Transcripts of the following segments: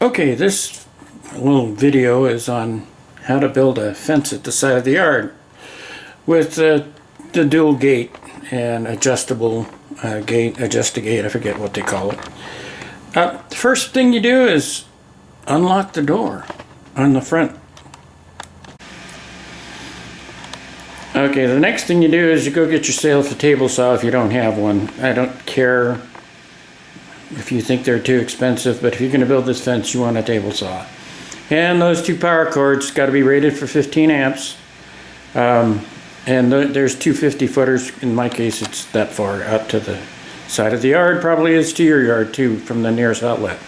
Okay, this little video is on how to build a fence at the side of the yard with the dual gate and adjustable gate, I forget what they call it. The first thing you do is unlock the door on the front. Okay, the next thing you do is you go get yourself a table saw if you don't have one. I don't care if you think they're too expensive, but if you're going to build this fence, you want a table saw. And those two power cords got to be rated for 15 amps. And there's two 50-footers. In my case, it's that far out to the side of the yard. Probably is to your yard too, from the nearest outlet.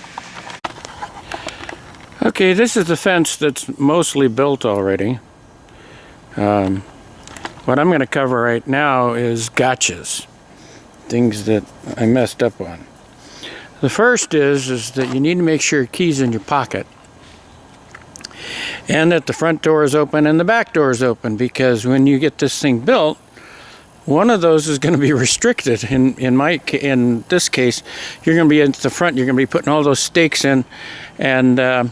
Okay, this is the fence that's mostly built already. What I'm going to cover right now is gotchas, things that I messed up on. The first is that you need to make sure your key's in your pocket, and that the front door is open and the back door is open, because when you get this thing built, one of those is going to be restricted. In this case, you're going to be at the front. You're going to be putting all those stakes in, and now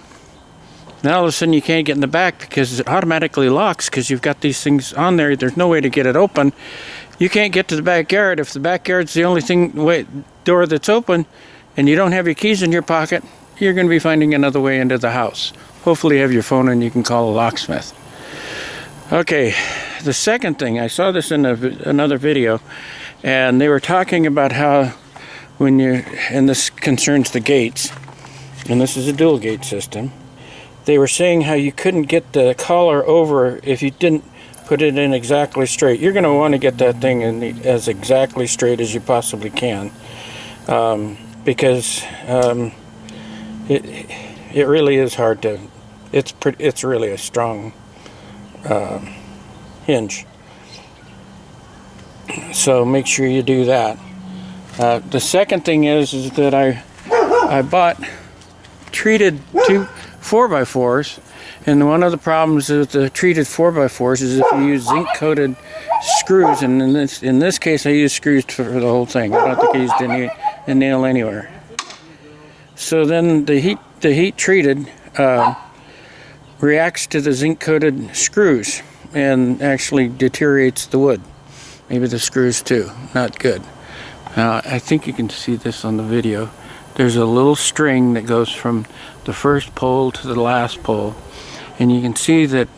all of a sudden you can't get in the back because it automatically locks because you've got these things on there. There's no way to get it open. You can't get to the backyard. If the backyard's the only door that's open and you don't have your keys in your pocket, you're going to be finding another way into the house. Hopefully you have your phone and you can call a locksmith. Okay, the second thing, I saw this in another video, and they were talking about how and this concerns the gates, and this is a dual gate system. They were saying how you couldn't get the collar over if you didn't put it in exactly straight. You're going to want to get that thing in as exactly straight as you possibly can, because it really is hard to. It's really a strong hinge. So make sure you do that. The second thing is that I bought treated 4x4s, and one of the problems with the treated 4x4s is if you use zinc coated screws, and in this case I used screws for the whole thing. I don't think I used a nail anywhere. So then the heat treated reacts to the zinc coated screws and actually deteriorates the wood. Maybe the screws too. Not good. I think you can see this on the video. There's a little string that goes from the first pole to the last pole, and you can see that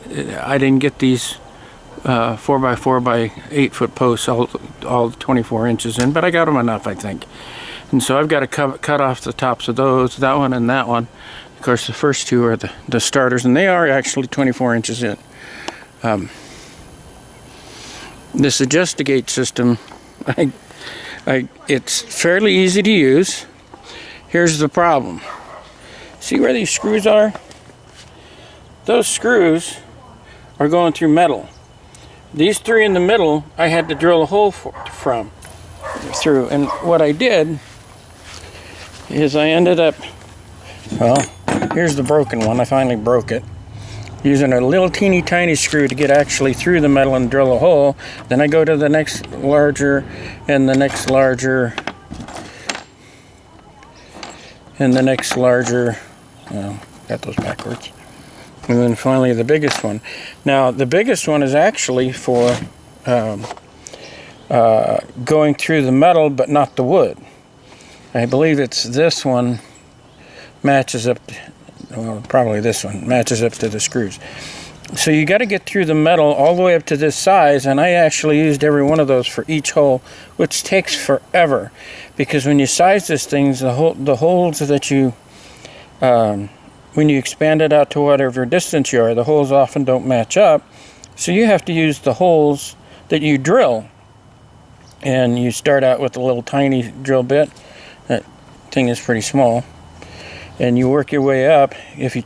I didn't get these 4x4 by 8-foot posts all 24 inches in, but I got them enough, I think. And so I've got to cut off the tops of those, that one and that one. Of course, the first two are the starters, and they are actually 24 inches in. This Adjust-A-Gate system, it's fairly easy to use. Here's the problem. See where these screws are? Those screws are going through metal. These three in the middle, I had to drill a hole through. And what I did is I ended up, well, here's the broken one. I finally broke it. Using a little teeny tiny screw to get actually through the metal and drill a hole. Then I go to the next larger and the next larger and the next larger. Got those backwards. And then finally the biggest one. Now the biggest one is actually for going through the metal but not the wood. I believe it's this one matches up, well, probably this one matches up to the screws. So you got to get through the metal all the way up to this size, and I actually used every one of those for each hole, which takes forever, because when you size this thing, the holes that you when you expand it out to whatever distance you are, the holes often don't match up, so you have to use the holes that you drill. And you start out with a little tiny drill bit. That thing is pretty small, and you work your way up. If you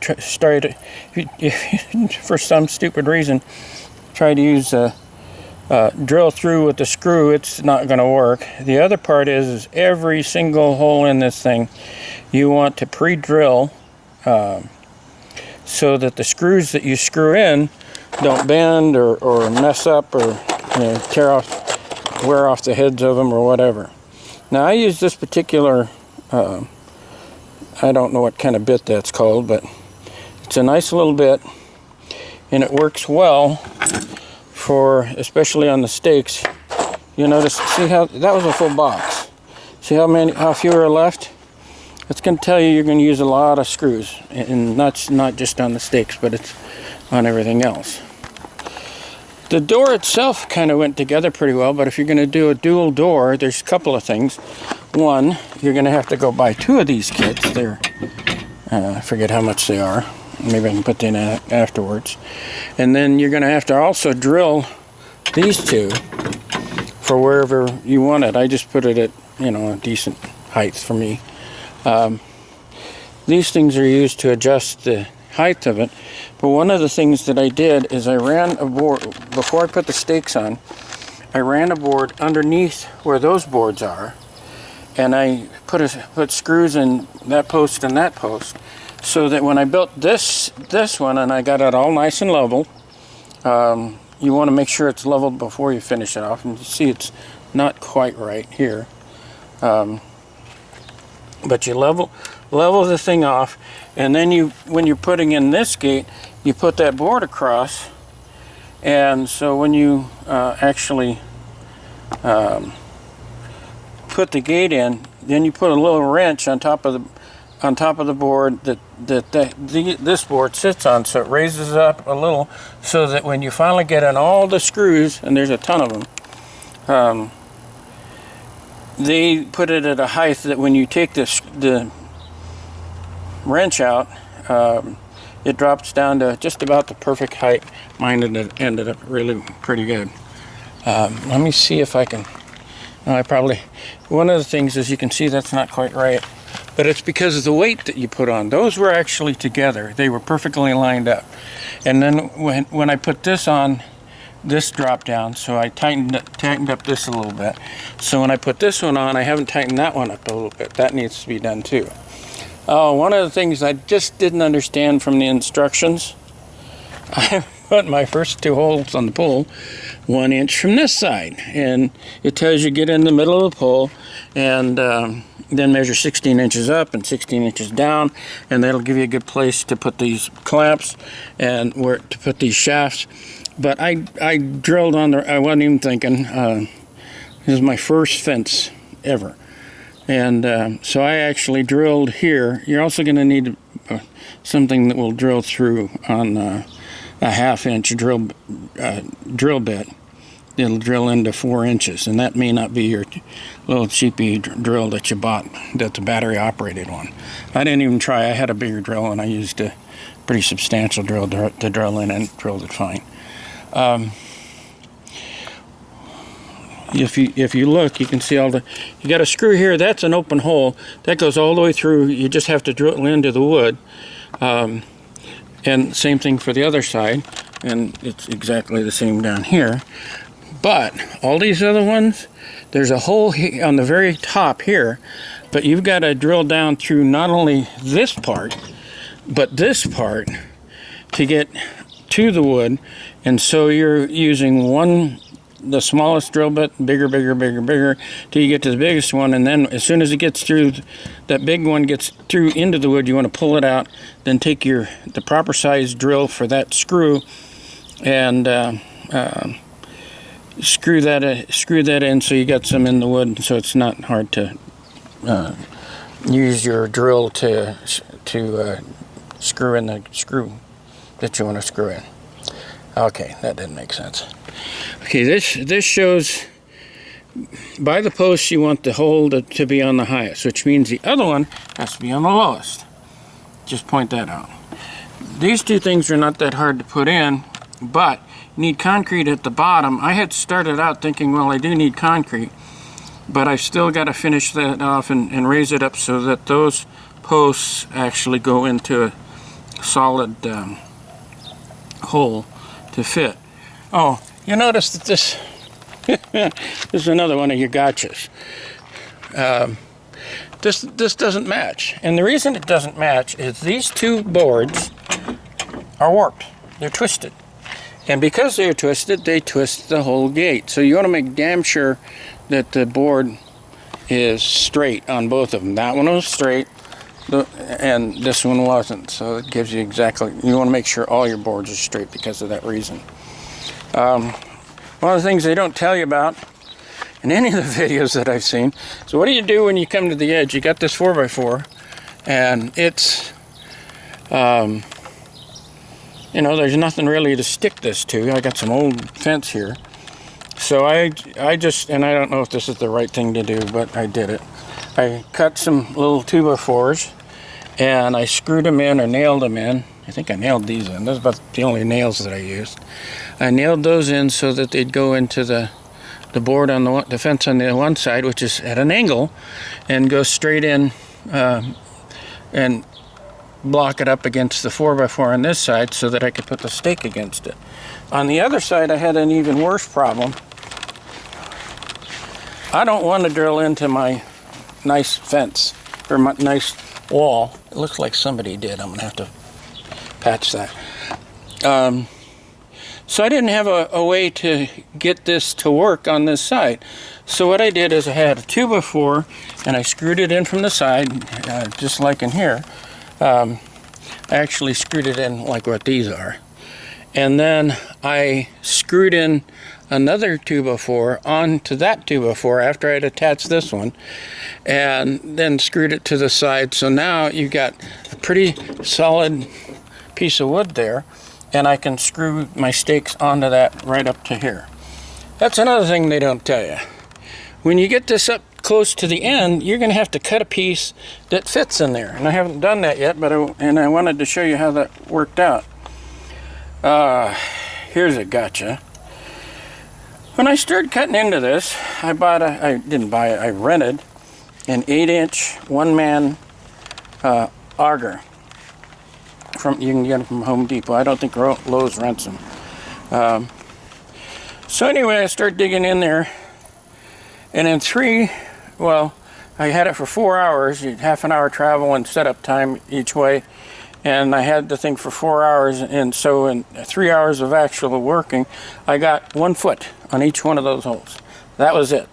if for some stupid reason try to use drill through with the screw, it's not going to work. The other part is every single hole in this thing you want to pre-drill so that the screws that you screw in don't bend or mess up or wear off the heads of them or whatever. Now I use this particular I don't know what kind of bit that's called, but it's a nice little bit, and it works well for, especially on the stakes. You notice, see how that was a full box. See how few are left? It's going to tell you you're going to use a lot of screws, and not just on the stakes, but it's on everything else. The door itself kind of went together pretty well, but if you're going to do a dual door, there's a couple of things. One, you're going to have to go buy 2 of these kits. They're, I forget how much they are. Maybe I can put that in afterwards. And then you're going to have to also drill these 2 for wherever you want it. I just put it at, a decent height for me. These things are used to adjust the height of it, but one of the things that I did is I ran a board, before I put the stakes on, I ran a board underneath where those boards are, and I put screws in that post and that post, so that when I built this one and I got it all nice and level, you want to make sure it's leveled before you finish it off, and you see it's not quite right here, but you level the thing off, and then when you're putting in this gate, you put that board across, and so when you actually put the gate in, then you put a little wrench on top of the board this board sits on, so it raises up a little, so that when you finally get in all the screws, and there's a ton of them, they put it at a height that when you take the wrench out, it drops down to just about the perfect height. Mine ended up really pretty good. Let me see if I can. One of the things is you can see that's not quite right, but it's because of the weight that you put on. Those were actually together. They were perfectly lined up. And then when I put this on, this dropped down, so I tightened up this a little bit. So when I put this one on, I haven't tightened that one up a little bit. That needs to be done too. One of the things I just didn't understand from the instructions, I put my first 2 holes on the pole 1 inch from this side, and it tells you get in the middle of the pole, and then measure 16 inches up and 16 inches down, and that'll give you a good place to put these clamps and where to put these shafts. But I drilled on I wasn't even thinking. This is my first fence ever. And so I actually drilled here. You're also going to need something that will drill through on a 1/2 inch drill bit. It'll drill into 4 inches, and that may not be your little cheapy drill that you bought, that's a battery operated one. I didn't even try. I had a bigger drill, and I used a pretty substantial drill to drill in, and drilled it fine. If you look, you can see you got a screw here. That's an open hole that goes all the way through. You just have to drill into the wood, and same thing for the other side, and it's exactly the same down here. But all these other ones, there's a hole on the very top here, but you've got to drill down through not only this part, but this part to get to the wood. And so you're using the smallest drill bit, bigger, till you get to the biggest one, and then as soon as it gets through, that big one gets through into the wood, you want to pull it out, then take the proper size drill for that screw, and screw that in so you got some in the wood, so it's not hard to use your drill to screw in the screw that you want to screw in. Okay, that didn't make sense. Okay, this shows by the post you want the hole to be on the highest, which means the other one has to be on the lowest. Just point that out. These 2 things are not that hard to put in, but you need concrete at the bottom. I had started out thinking, well, I do need concrete, but I've still got to finish that off and raise it up so that those posts actually go into a solid hole to fit. Oh, you notice that this is another one of your gotchas. This doesn't match, and the reason it doesn't match is these 2 boards are warped. They're twisted, and because they're twisted, they twist the whole gate. So you want to make damn sure that the board is straight on both of them. That one was straight, and this one wasn't. So it gives you exactly, you want to make sure all your boards are straight because of that reason. One of the things they don't tell you about in any of the videos that I've seen, so what do you do when you come to the edge? You got this 4x4, and it's, you know, there's nothing really to stick this to. I got some old fence here. So I just, and I don't know if this is the right thing to do, but I did it. I cut some little 2x4s, and I screwed them in or nailed them in. I think I nailed these in. Those are about the only nails that I used. I nailed those in so that they'd go into the board on the fence on the one side, which is at an angle, and go straight in and block it up against the 4x4 on this side so that I could put the stake against it. On the other side, I had an even worse problem. I don't want to drill into my nice fence, or my nice wall. It looks like somebody did. I'm going to have to patch that. So I didn't have a way to get this to work on this side. So what I did is I had a 2x4, and I screwed it in from the side, just like in here. I actually screwed it in like what these are. And then I screwed in another 2x4 onto that 2x4 after I'd attached this one, and then screwed it to the side. So now you've got a pretty solid piece of wood there, and I can screw my stakes onto that right up to here. That's another thing they don't tell you. When you get this up close to the end, you're going to have to cut a piece that fits in there. And I haven't done that yet, but I wanted to show you how that worked out. Here's a gotcha. When I started cutting into this, I rented an 8-inch one-man auger. You can get them from Home Depot. I don't think Lowe's rents them. So anyway, I started digging in there, and in I had it for 4 hours, half an hour travel and setup time each way, and I had the thing for 4 hours, and so in 3 hours of actual working, I got 1 foot on each one of those holes. That was it.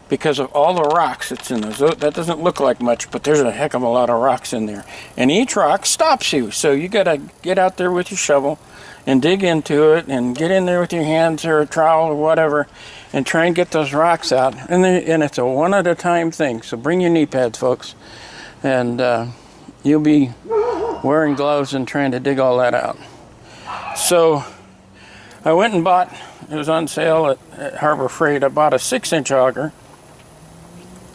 Because of all the rocks that's in those. That doesn't look like much, but there's a heck of a lot of rocks in there. And each rock stops you, so you gotta get out there with your shovel and dig into it and get in there with your hands or a trowel or whatever and try and get those rocks out. And it's a one at a time thing, so bring your knee pads, folks. And you'll be wearing gloves and trying to dig all that out. So I went and bought, it was on sale at Harbor Freight, I bought a 6-inch auger,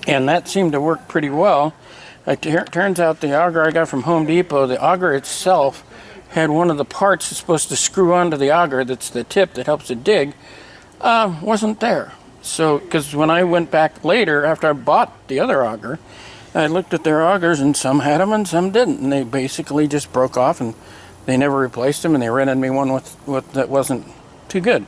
and that seemed to work pretty well. It turns out the auger I got from Home Depot, the auger itself had one of the parts that's supposed to screw onto the auger, that's the tip that helps it dig, wasn't there. So, because when I went back later, after I bought the other auger, I looked at their augers, and some had them and some didn't, and they basically just broke off, and they never replaced them, and they rented me one with that wasn't too good.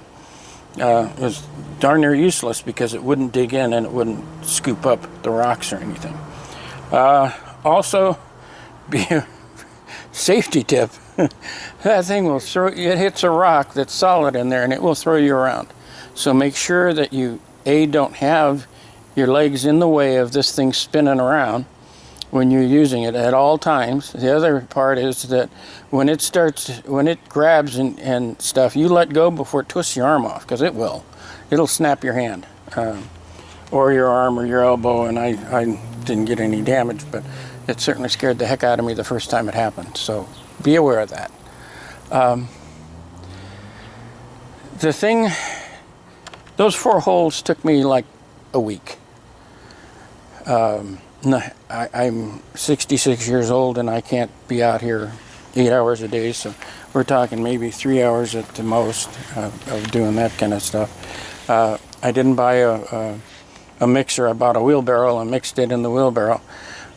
It was darn near useless because it wouldn't dig in and it wouldn't scoop up the rocks or anything. Also, be a safety tip. That thing will it hits a rock that's solid in there and it will throw you around. So make sure that you, don't have your legs in the way of this thing spinning around when you're using it at all times. The other part is that when it grabs and stuff, you let go before it twists your arm off, because it will. It'll snap your hand or your arm or your elbow, and I didn't get any damage, but it certainly scared the heck out of me the first time it happened. So be aware of that. Those 4 holes took me like a week. I'm 66 years old and I can't be out here 8 hours a day, so we're talking maybe 3 hours at the most of doing that kind of stuff. I didn't buy a mixer. I bought a wheelbarrow and mixed it in the wheelbarrow,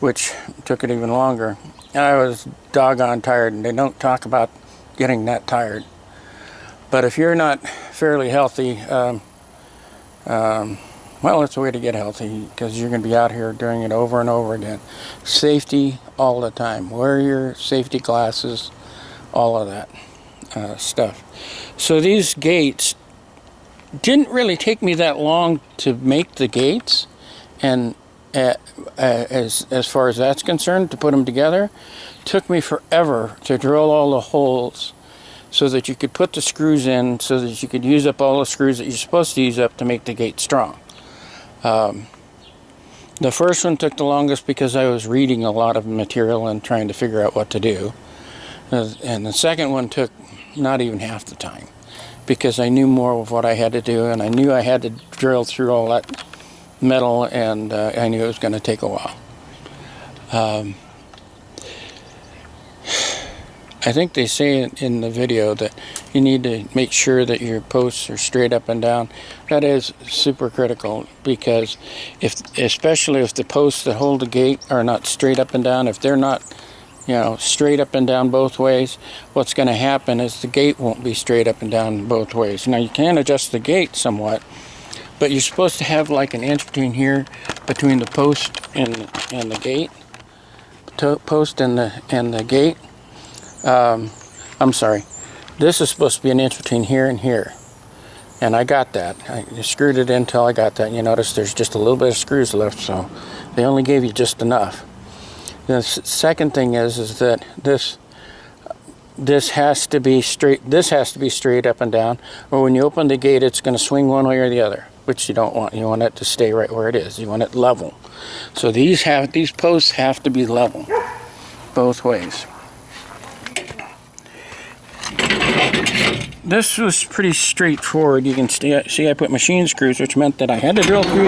which took it even longer. I was doggone tired, and they don't talk about getting that tired. But if you're not fairly healthy, well, it's a way to get healthy, because you're going to be out here doing it over and over again. Safety all the time. Wear your safety glasses, all of that stuff. So these gates didn't really take me that long to make the gates, and as far as that's concerned, to put them together. Took me forever to drill all the holes so that you could put the screws in, so that you could use up all the screws that you're supposed to use up to make the gate strong. The first one took the longest because I was reading a lot of material and trying to figure out what to do. And the second one took not even half the time because I knew more of what I had to do, and I knew I had to drill through all that metal, and I knew it was going to take a while. I think they say in the video that you need to make sure that your posts are straight up and down. That is super critical, because especially if the posts that hold the gate are not straight up and down, if they're not, straight up and down both ways, what's going to happen is the gate won't be straight up and down both ways. Now, you can adjust the gate somewhat, but you're supposed to have like an inch between the post and the gate, post and the gate. I'm sorry, this is supposed to be an inch between here and here, and I got that. I screwed it in until I got that. You notice there's just a little bit of screws left, so they only gave you just enough. The second thing is that this has to be straight. This has to be straight up and down, or when you open the gate, it's going to swing one way or the other, which you don't want. You want it to stay right where it is. You want it level. So these posts have to be level both ways. This was pretty straightforward. You can see I put machine screws, which meant that I had to drill through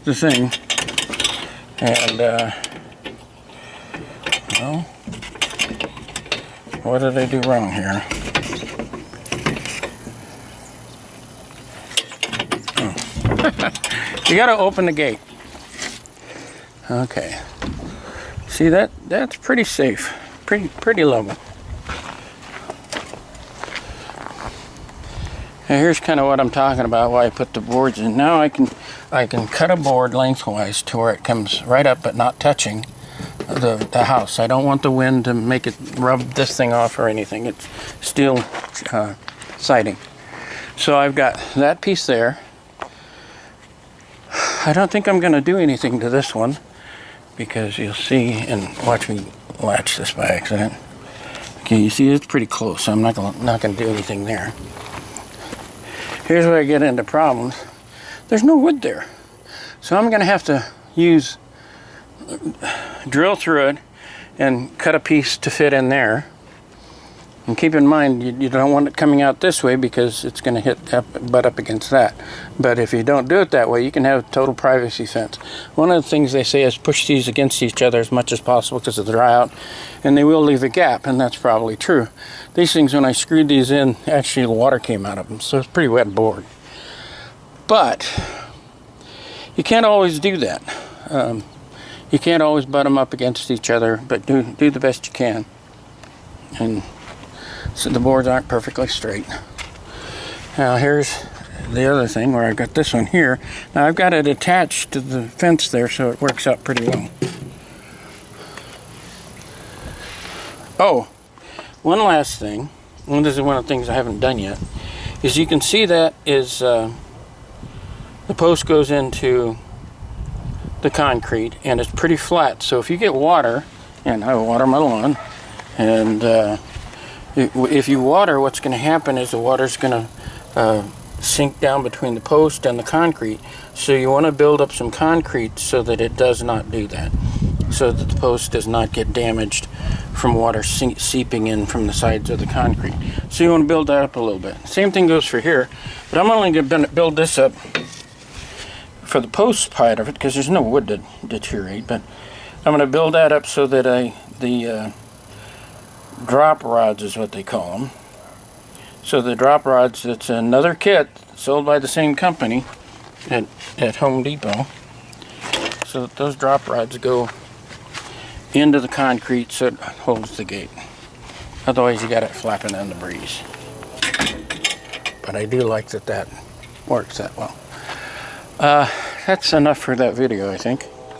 the thing. And, well, what did I do wrong here? You got to open the gate. Okay. See, that's pretty safe. Pretty level. Now here's kind of what I'm talking about, why I put the boards in. Now I can cut a board lengthwise to where it comes right up but not touching the house. I don't want the wind to make it rub this thing off or anything. It's steel siding. So I've got that piece there. I don't think I'm going to do anything to this one, because you'll see, and watch me latch this by accident. Okay, you see it's pretty close, so I'm not going to do anything there. Here's where I get into problems. There's no wood there. So I'm going to have to drill through it and cut a piece to fit in there. And keep in mind, you don't want it coming out this way because it's going to butt up against that. But if you don't do it that way, you can have total privacy fence. One of the things they say is push these against each other as much as possible because they'll dry out, and they will leave a gap, and that's probably true. These things, when I screwed these in, actually the water came out of them, so it's a pretty wet board. But you can't always do that. You can't always butt them up against each other, but do the best you can. And so the boards aren't perfectly straight. Now here's the other thing where I've got this one here. Now I've got it attached to the fence there, so it works out pretty well. Oh, one last thing, and this is one of the things I haven't done yet, is you can see that is the post goes into the concrete, and it's pretty flat. So if you get water, and I water my lawn, and if you water, what's going to happen is the water's going to sink down between the post and the concrete. So you want to build up some concrete so that it does not do that, so that the post does not get damaged from water seeping in from the sides of the concrete. So you want to build that up a little bit. Same thing goes for here, but I'm only going to build this up for the post part of it because there's no wood to deteriorate, but I'm going to build that up so that the drop rods is what they call them. So the drop rods, it's another kit sold by the same company at Home Depot. So that those drop rods go into the concrete so it holds the gate. Otherwise you got it flapping in the breeze. But I do like that works that well. That's enough for that video, I think.